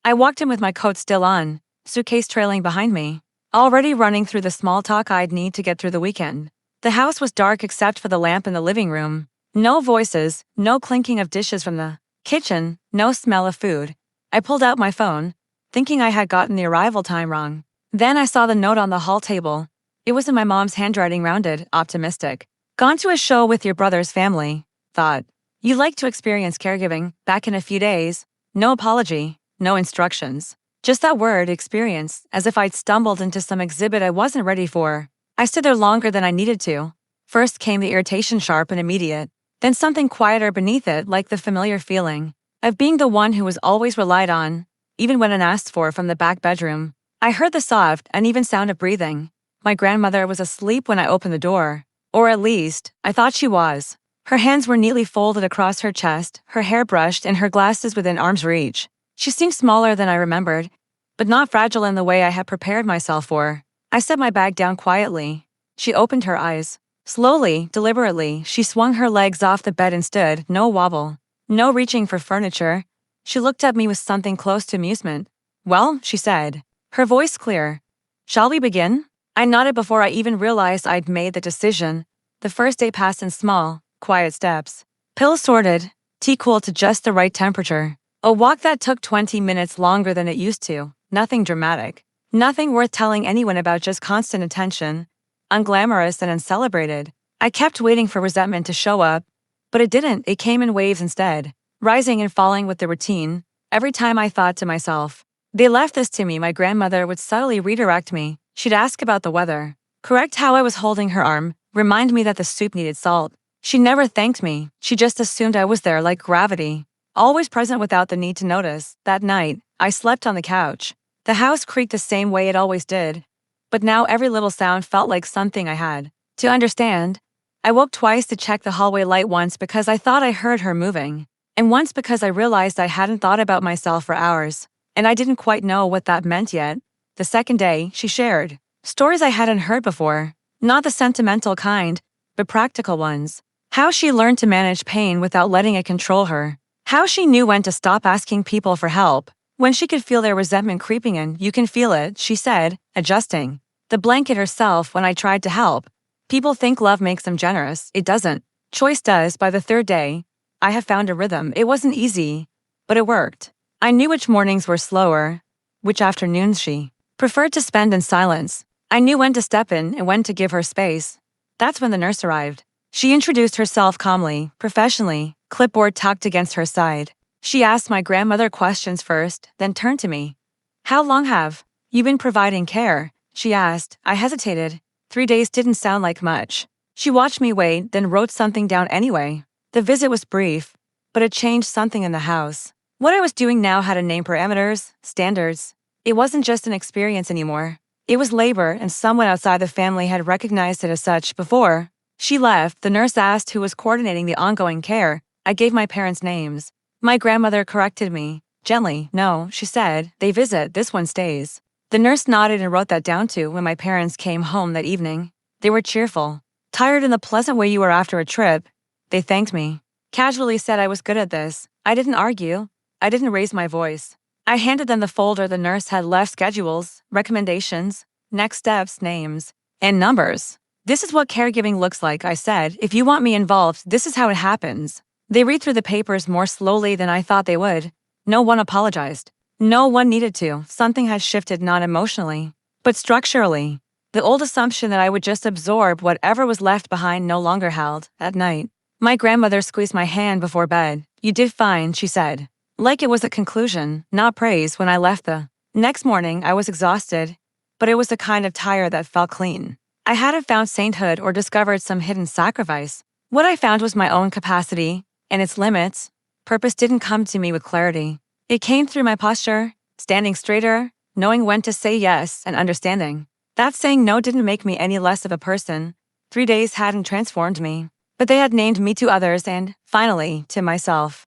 I walked in with my coat still on, suitcase trailing behind me, already running through the small talk I'd need to get through the weekend. The house was dark except for the lamp in the living room. No voices, no clinking of dishes from the kitchen, no smell of food. I pulled out my phone, thinking I had gotten the arrival time wrong. Then I saw the note on the hall table. It was in my mom's handwriting, rounded, optimistic. Gone to a show with your brother's family. Thought. You like to experience caregiving, back in a few days. No apology, no instructions. Just that word, experience, as if I'd stumbled into some exhibit I wasn't ready for. I stood there longer than I needed to. First came the irritation, sharp and immediate. Then something quieter beneath it, like the familiar feeling of being the one who was always relied on, even when unasked for, from the back bedroom. I heard the soft, uneven sound of breathing. My grandmother was asleep when I opened the door. Or at least, I thought she was. Her hands were neatly folded across her chest, her hair brushed, and her glasses within arm's reach. She seemed smaller than I remembered, but not fragile in the way I had prepared myself for. I set my bag down quietly. She opened her eyes. Slowly, deliberately, she swung her legs off the bed and stood, no wobble, no reaching for furniture. She looked at me with something close to amusement. Well, she said, her voice clear. Shall we begin? I nodded before I even realized I'd made the decision. The first day passed in small, quiet steps. Pills sorted, tea cooled to just the right temperature. A walk that took 20 minutes longer than it used to. Nothing dramatic. Nothing worth telling anyone about, just constant attention. Unglamorous and uncelebrated. I kept waiting for resentment to show up, but it didn't. It came in waves instead, rising and falling with the routine. Every time I thought to myself, they left this to me, my grandmother would subtly redirect me. She'd ask about the weather, correct how I was holding her arm, remind me that the soup needed salt. She never thanked me. She just assumed I was there, like gravity, always present without the need to notice. That night, I slept on the couch. The house creaked the same way it always did, but now every little sound felt like something I had to understand. I woke twice to check the hallway light, once because I thought I heard her moving, and once because I realized I hadn't thought about myself for hours, and I didn't quite know what that meant yet. The second day, she shared stories I hadn't heard before, not the sentimental kind, but practical ones. How she learned to manage pain without letting it control her. How she knew when to stop asking people for help, when she could feel their resentment creeping in. You can feel it, she said, adjusting the blanket herself when I tried to help. People think love makes them generous. It doesn't. Choice does. By the third day, I had found a rhythm. It wasn't easy, but it worked. I knew which mornings were slower, which afternoons she preferred to spend in silence. I knew when to step in and when to give her space. That's when the nurse arrived. She introduced herself calmly, professionally, clipboard tucked against her side. She asked my grandmother questions first, then turned to me. How long have you been providing care? She asked. I hesitated. 3 days didn't sound like much. She watched me wait, then wrote something down anyway. The visit was brief, but it changed something in the house. What I was doing now had a name, parameters, standards. It wasn't just an experience anymore. It was labor, and someone outside the family had recognized it as such before she left. The nurse asked who was coordinating the ongoing care. I gave my parents' names. My grandmother corrected me gently. No, she said, they visit, this one stays. The nurse nodded and wrote that down too. When my parents came home that evening, they were cheerful, tired in the pleasant way you were after a trip. They thanked me, casually said I was good at this. I didn't argue. I didn't raise my voice. I handed them the folder the nurse had left: schedules, recommendations, next steps, names, and numbers. This is what caregiving looks like, I said. If you want me involved, this is how it happens. They read through the papers more slowly than I thought they would. No one apologized. No one needed to. Something had shifted, not emotionally, but structurally. The old assumption that I would just absorb whatever was left behind no longer held. At night, my grandmother squeezed my hand before bed. You did fine, she said. Like it was a conclusion, not praise. When I left the next morning, I was exhausted, but it was the kind of tired that felt clean. I hadn't found sainthood or discovered some hidden sacrifice. What I found was my own capacity and its limits. Purpose didn't come to me with clarity. It came through my posture, standing straighter, knowing when to say yes, and understanding that saying no didn't make me any less of a person. 3 days hadn't transformed me, but they had named me to others and, finally, to myself.